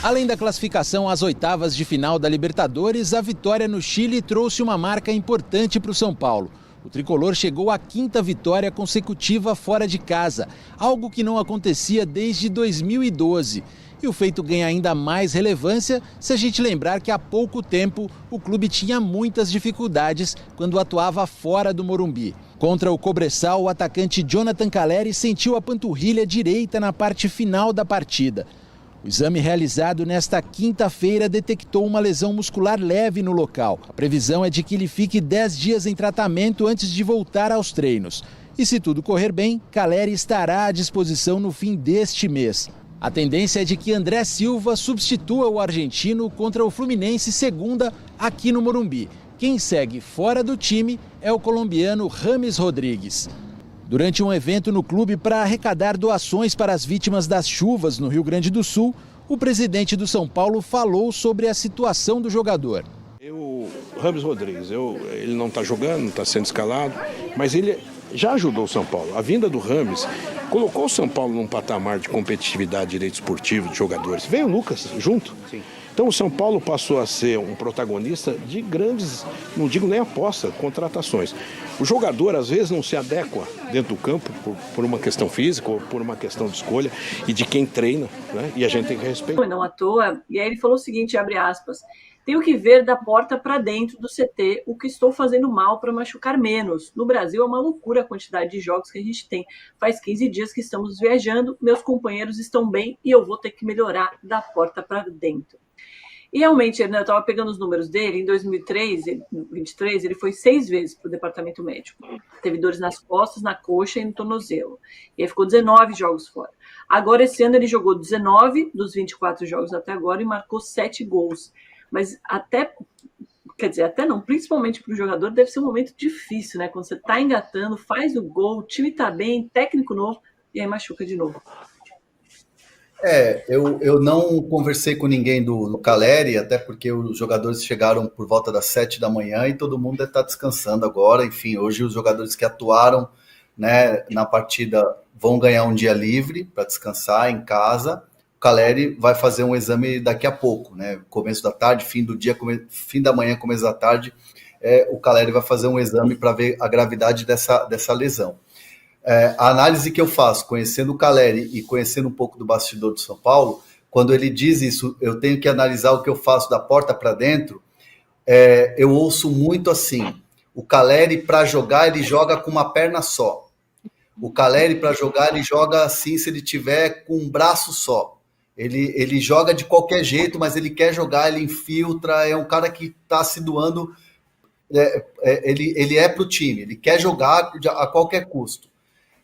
Além da classificação às oitavas de final da Libertadores, a vitória no Chile trouxe uma marca importante para o São Paulo. O tricolor chegou à 5ª vitória consecutiva fora de casa, algo que não acontecia desde 2012. E o feito ganha ainda mais relevância se a gente lembrar que há pouco tempo o clube tinha muitas dificuldades quando atuava fora do Morumbi. Contra o Cobresal, o atacante Jonathan Calleri sentiu a panturrilha direita na parte final da partida. O exame realizado nesta quinta-feira detectou uma lesão muscular leve no local. A previsão é de que ele fique 10 dias em tratamento antes de voltar aos treinos. E se tudo correr bem, Calleri estará à disposição no fim deste mês. A tendência é de que André Silva substitua o argentino contra o Fluminense segunda aqui no Morumbi. Quem segue fora do time é o colombiano Rames Rodrigues. Durante um evento no clube para arrecadar doações para as vítimas das chuvas no Rio Grande do Sul, o presidente do São Paulo falou sobre a situação do jogador. Rames Rodrigues, ele não está jogando, não está sendo escalado, mas ele já ajudou o São Paulo. A vinda do Rames colocou o São Paulo num patamar de competitividade de direito esportivo de jogadores. Veio o Lucas junto. Sim. Então o São Paulo passou a ser um protagonista de grandes, não digo nem aposta, contratações. O jogador às vezes não se adequa dentro do campo por uma questão física ou por uma questão de escolha e de quem treina, né? E a gente tem que respeitar. Não à toa, e aí ele falou o seguinte, abre aspas, tenho que ver da porta para dentro do CT o que estou fazendo mal para machucar menos. No Brasil é uma loucura a quantidade de jogos que a gente tem. Faz 15 dias que estamos viajando, meus companheiros estão bem e eu vou ter que melhorar da porta para dentro. E realmente, eu estava pegando os números dele, em 2023, ele foi 6 vezes para o departamento médico. Teve dores nas costas, na coxa e no tornozelo. E aí ficou 19 jogos fora. Agora, esse ano, ele jogou 19 dos 24 jogos até agora e marcou 7 gols. Mas até não, principalmente para o jogador, deve ser um momento difícil, né? Quando você está engatando, faz o gol, o time está bem, técnico novo, e aí machuca de novo. Eu não conversei com ninguém do Calleri, até porque os jogadores chegaram por volta das 7 da manhã e todo mundo deve estar descansando agora. Enfim, hoje os jogadores que atuaram, né, na partida vão ganhar um dia livre para descansar em casa. O Calleri vai fazer um exame daqui a pouco, né? Começo da tarde, fim do dia, fim da manhã, começo da tarde, o Calleri vai fazer um exame para ver a gravidade dessa lesão. A análise que eu faço, conhecendo o Calleri e conhecendo um pouco do bastidor do São Paulo, quando ele diz isso, eu tenho que analisar o que eu faço da porta para dentro, eu ouço muito assim, o Calleri para jogar, ele joga com uma perna só. O Calleri para jogar, ele joga assim se ele tiver com um braço só. Ele joga de qualquer jeito, mas ele quer jogar, ele infiltra, é um cara que está se doando, ele é para o time, ele quer jogar a qualquer custo.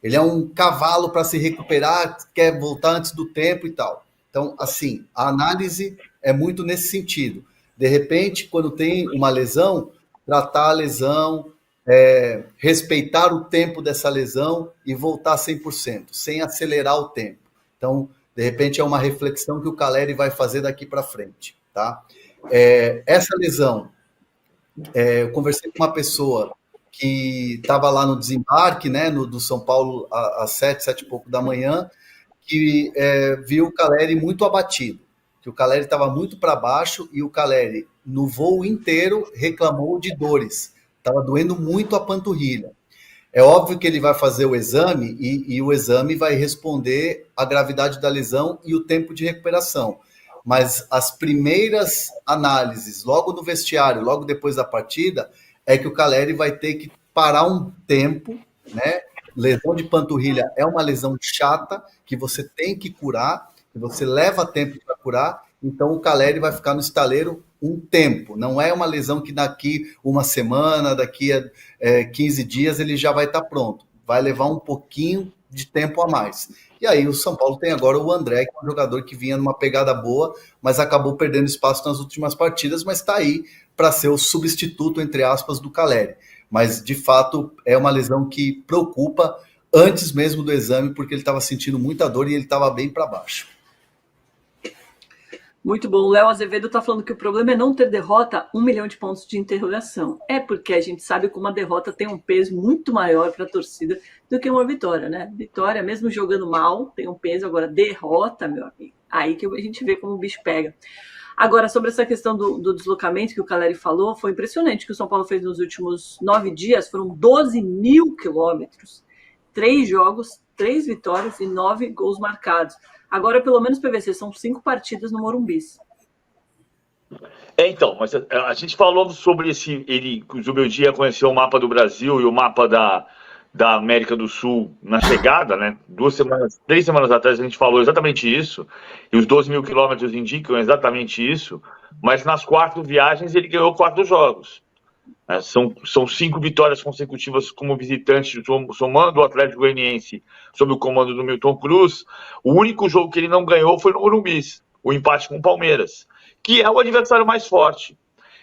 Ele é um cavalo para se recuperar, quer voltar antes do tempo e tal. Então, assim, a análise é muito nesse sentido. De repente, quando tem uma lesão, tratar a lesão, respeitar o tempo dessa lesão e voltar 100%, sem acelerar o tempo. Então, de repente, é uma reflexão que o Calleri vai fazer daqui para frente. Tá? Essa lesão, eu conversei com uma pessoa que estava lá no desembarque, né, do São Paulo, às 7 e pouco da manhã, que viu o Calleri muito abatido, que o Calleri estava muito para baixo e o Calleri, no voo inteiro, reclamou de dores. Estava doendo muito a panturrilha. É óbvio que ele vai fazer o exame e o exame vai responder a gravidade da lesão e o tempo de recuperação. Mas as primeiras análises, logo no vestiário, logo depois da partida, é que o Calleri vai ter que parar um tempo, né? Lesão de panturrilha é uma lesão chata, que você tem que curar, que você leva tempo para curar, então o Calleri vai ficar no estaleiro um tempo, não é uma lesão que daqui uma semana, daqui a 15 dias ele já vai estar pronto, vai levar um pouquinho de tempo a mais. E aí o São Paulo tem agora o André, que é um jogador que vinha numa pegada boa, mas acabou perdendo espaço nas últimas partidas, mas está aí para ser o substituto, entre aspas, do Calleri. Mas, de fato, é uma lesão que preocupa antes mesmo do exame, porque ele estava sentindo muita dor e ele estava bem para baixo. Muito bom. O Léo Azevedo está falando que o problema é não ter derrota, 1 milhão de pontos de interrogação. É porque a gente sabe que uma derrota tem um peso muito maior para a torcida do que uma vitória, né? Vitória, mesmo jogando mal, tem um peso. Agora, derrota, meu amigo, aí que a gente vê como o bicho pega. Agora, sobre essa questão do deslocamento que o Caleri falou, foi impressionante o que o São Paulo fez nos últimos 9 dias. Foram 12 mil quilômetros, 3 jogos, 3 vitórias e 9 gols marcados. Agora, pelo menos, PVC, são 5 partidas no Morumbi. Então, mas a gente falou sobre ele, o Zubeldia conheceu o mapa do Brasil e o mapa da América do Sul na chegada, né? 3 semanas atrás a gente falou exatamente isso, e os 12 mil quilômetros indicam exatamente isso, mas nas 4 viagens ele ganhou 4 jogos. São 5 vitórias consecutivas como visitante, somando o Atlético Goianiense sob o comando do Milton Cruz. O único jogo que ele não ganhou foi no Morumbi, o empate com o Palmeiras, que é o adversário mais forte.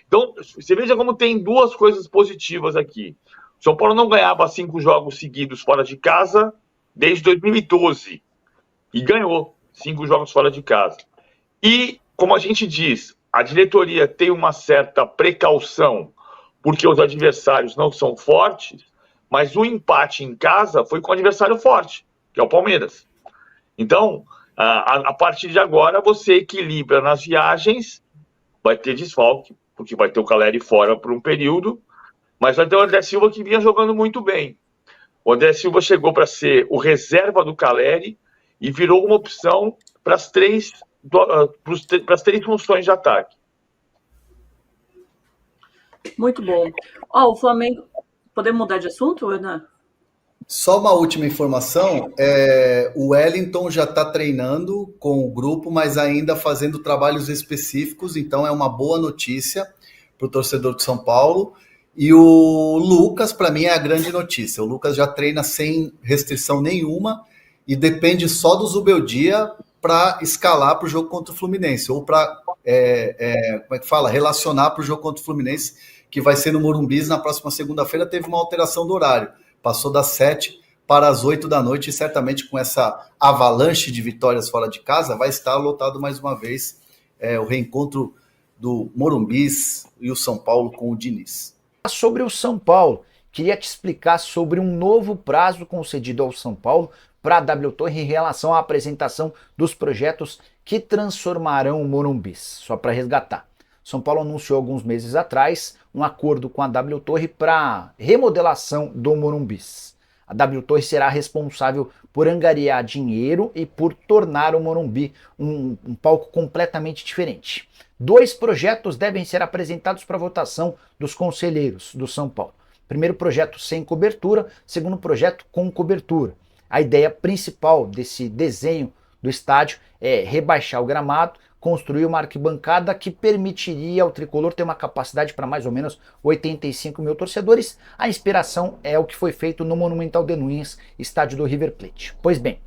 Então, você veja como tem 2 coisas positivas aqui. O São Paulo não ganhava 5 jogos seguidos fora de casa desde 2012 e ganhou 5 jogos fora de casa. E, como a gente diz, a diretoria tem uma certa precaução porque os adversários não são fortes, mas o empate em casa foi com o adversário forte, que é o Palmeiras. Então, a partir de agora, você equilibra nas viagens, vai ter desfalque, porque vai ter o Caleri fora por um período, mas vai ter o André Silva que vinha jogando muito bem. O André Silva chegou para ser o reserva do Caleri e virou uma opção para as 3 funções de ataque. Muito bom. O Flamengo... Podemos mudar de assunto, Ana? Só uma última informação, o Wellington já está treinando com o grupo, mas ainda fazendo trabalhos específicos, então é uma boa notícia para o torcedor de São Paulo. E o Lucas, para mim, é a grande notícia. O Lucas já treina sem restrição nenhuma e depende só do Zubeldia para escalar para o jogo contra o Fluminense, ou para, relacionar para o jogo contra o Fluminense, que vai ser no Morumbi na próxima segunda-feira. Teve uma alteração do horário, passou das 7 para as 8 da noite, e certamente com essa avalanche de vitórias fora de casa, vai estar lotado mais uma vez o reencontro do Morumbi e o São Paulo com o Diniz. Sobre o São Paulo, queria te explicar sobre um novo prazo concedido ao São Paulo para a W Torre em relação à apresentação dos projetos que transformarão o Morumbi. Só para resgatar. São Paulo anunciou alguns meses atrás um acordo com a W Torre para remodelação do Morumbi. A W Torre será responsável por angariar dinheiro e por tornar o Morumbi um palco completamente diferente. 2 projetos devem ser apresentados para votação dos conselheiros do São Paulo. Primeiro projeto sem cobertura, segundo projeto com cobertura. A ideia principal desse desenho do estádio é rebaixar o gramado, construir uma arquibancada que permitiria ao Tricolor ter uma capacidade para mais ou menos 85 mil torcedores. A inspiração é o que foi feito no Monumental de Nunes, estádio do River Plate. Pois bem,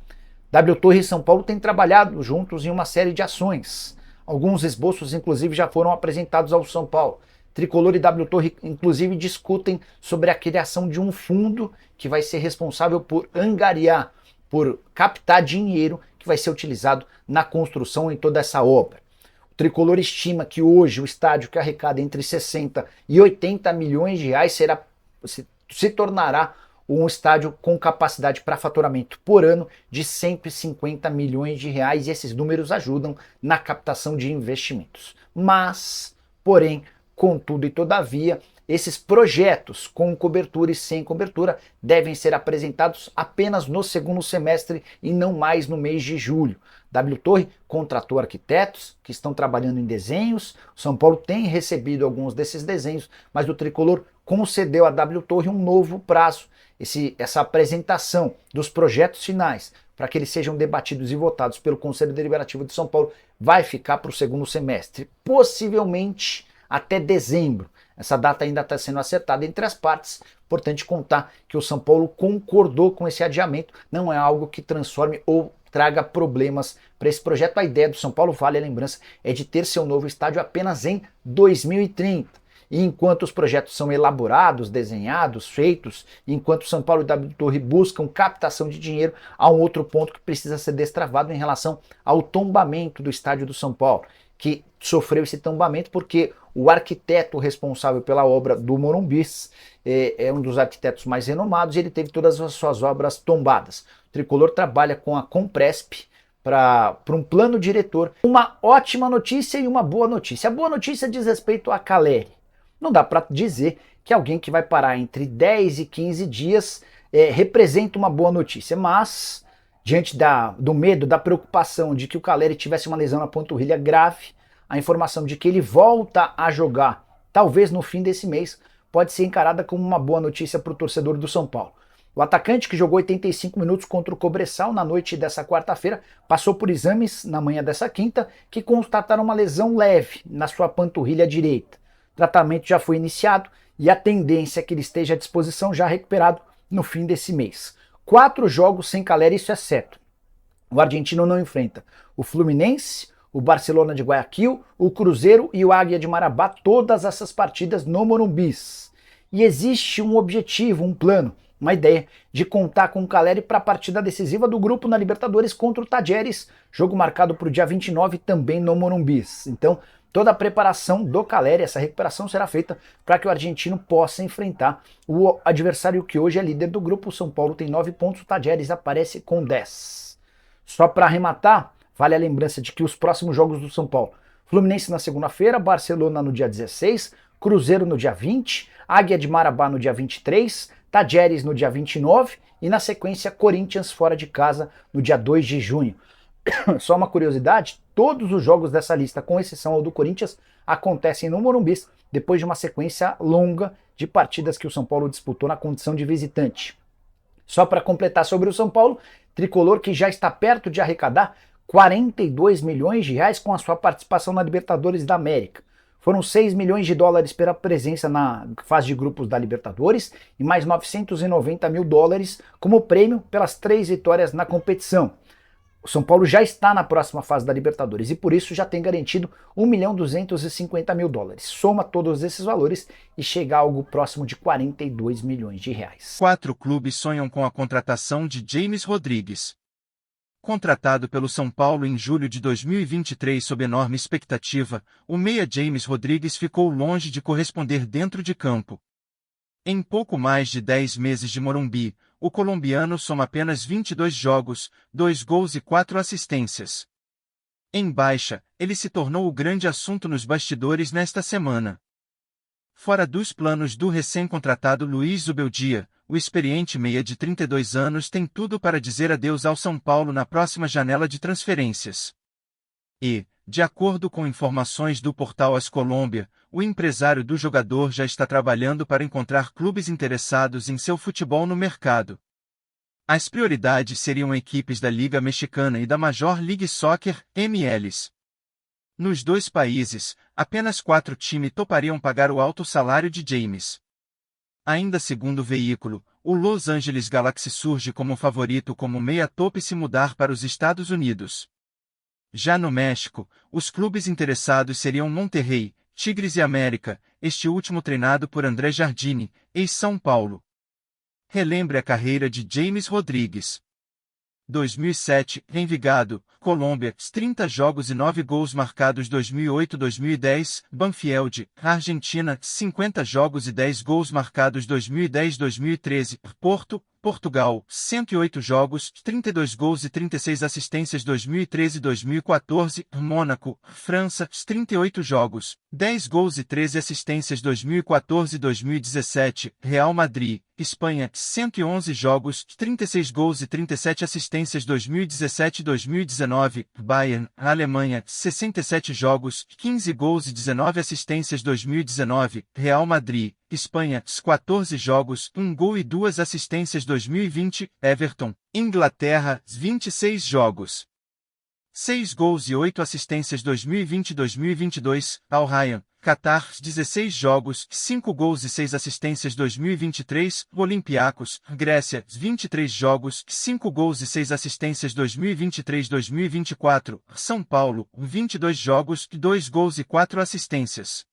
W Torre e São Paulo têm trabalhado juntos em uma série de ações. Alguns esboços, inclusive, já foram apresentados ao São Paulo. Tricolor e W Torre, inclusive, discutem sobre a criação de um fundo que vai ser responsável por angariar, por captar dinheiro que vai ser utilizado na construção em toda essa obra. O Tricolor estima que hoje o estádio, que arrecada entre 60 e 80 milhões de reais, se tornará um estádio com capacidade para faturamento por ano de 150 milhões de reais, e esses números ajudam na captação de investimentos. Mas, porém, contudo e todavia, esses projetos com cobertura e sem cobertura devem ser apresentados apenas no segundo semestre e não mais no mês de julho. W Torre contratou arquitetos que estão trabalhando em desenhos. O São Paulo tem recebido alguns desses desenhos, mas o Tricolor concedeu à W Torre um novo prazo. Essa apresentação dos projetos finais, para que eles sejam debatidos e votados pelo Conselho Deliberativo de São Paulo, vai ficar para o segundo semestre, possivelmente até dezembro. Essa data ainda está sendo acertada entre as partes. Importante contar que o São Paulo concordou com esse adiamento. Não é algo que transforme ou traga problemas para esse projeto. A ideia do São Paulo, vale a lembrança, é de ter seu novo estádio apenas em 2030. E enquanto os projetos são elaborados, desenhados, feitos, enquanto São Paulo e W Torre buscam captação de dinheiro, há um outro ponto que precisa ser destravado em relação ao tombamento do estádio do São Paulo. que sofreu esse tombamento, porque o arquiteto responsável pela obra do Morumbis é um dos arquitetos mais renomados e ele teve todas as suas obras tombadas. O Tricolor trabalha com a Compresp para um plano diretor. Uma ótima notícia e uma boa notícia. A boa notícia diz respeito a Caleri. Não dá para dizer que alguém que vai parar entre 10 e 15 dias representa uma boa notícia, mas diante do medo, da preocupação de que o Caleri tivesse uma lesão na panturrilha grave, a informação de que ele volta a jogar, talvez no fim desse mês, pode ser encarada como uma boa notícia para o torcedor do São Paulo. O atacante, que jogou 85 minutos contra o Cobressal na noite dessa quarta-feira, passou por exames na manhã dessa quinta que constataram uma lesão leve na sua panturrilha direita. O tratamento já foi iniciado e a tendência é que ele esteja à disposição já recuperado no fim desse mês. 4 jogos sem Caleri, isso é certo. O argentino não enfrenta o Fluminense, o Barcelona de Guayaquil, o Cruzeiro e o Águia de Marabá, todas essas partidas no Morumbis. E existe um objetivo, um plano, uma ideia de contar com o Caleri para a partida decisiva do grupo na Libertadores contra o Tajeres, jogo marcado para o dia 29 também no Morumbis. Então, toda a preparação do Caleri, essa recuperação será feita para que o argentino possa enfrentar o adversário que hoje é líder do grupo. O São Paulo tem 9 pontos, o Tajeres aparece com 10. Só para arrematar, vale a lembrança de que os próximos jogos do São Paulo: Fluminense na segunda-feira, Barcelona no dia 16, Cruzeiro no dia 20, Águia de Marabá no dia 23, Tajeres no dia 29 e na sequência Corinthians fora de casa no dia 2 de junho. Só uma curiosidade, todos os jogos dessa lista, com exceção ao do Corinthians, acontecem no Morumbis, depois de uma sequência longa de partidas que o São Paulo disputou na condição de visitante. Só para completar sobre o São Paulo, Tricolor que já está perto de arrecadar 42 milhões de reais com a sua participação na Libertadores da América. Foram 6 milhões de dólares pela presença na fase de grupos da Libertadores e mais 990 mil dólares como prêmio pelas 3 vitórias na competição. O São Paulo já está na próxima fase da Libertadores e por isso já tem garantido 1.250.000 dólares. Soma todos esses valores e chega a algo próximo de 42 milhões de reais. 4 clubes sonham com a contratação de James Rodrigues. Contratado pelo São Paulo em julho de 2023 sob enorme expectativa, o meia James Rodrigues ficou longe de corresponder dentro de campo. Em pouco mais de 10 meses de Morumbi, o colombiano soma apenas 22 jogos, 2 gols e 4 assistências. Em baixa, ele se tornou o grande assunto nos bastidores nesta semana. Fora dos planos do recém-contratado Luiz Zubeldia, o experiente meia de 32 anos tem tudo para dizer adeus ao São Paulo na próxima janela de transferências. E, de acordo com informações do portal As Colômbia, o empresário do jogador já está trabalhando para encontrar clubes interessados em seu futebol no mercado. As prioridades seriam equipes da Liga Mexicana e da Major League Soccer, MLS. Nos 2 países, apenas 4 times topariam pagar o alto salário de James. Ainda segundo o veículo, o Los Angeles Galaxy surge como favorito como meia tope se mudar para os Estados Unidos. Já no México, os clubes interessados seriam Monterrey, Tigres e América, este último treinado por André Jardine, ex-São Paulo. Relembre a carreira de James Rodrigues. 2007, Envigado, Colômbia, 30 jogos e 9 gols marcados. 2008-2010, Banfield, Argentina, 50 jogos e 10 gols marcados. 2010-2013, Porto, Portugal, 108 jogos, 32 gols e 36 assistências. 2013-2014, Mônaco, França, 38 jogos, 10 gols e 13 assistências. 2014-2017, Real Madrid, Espanha, 111 jogos, 36 gols e 37 assistências. 2017-2019, Bayern, Alemanha, 67 jogos, 15 gols e 19 assistências. 2019, Real Madrid, Espanha, 14 jogos, 1 gol e 2 assistências. 2020, Everton, Inglaterra, 26 jogos, 6 gols e 8 assistências. 2020-2022, Al Rayyan, Qatar, 16 jogos, 5 gols e 6 assistências. 2023, Olympiacos, Grécia, 23 jogos, 5 gols e 6 assistências. 2023-2024, São Paulo, 22 jogos, 2 gols e 4 assistências.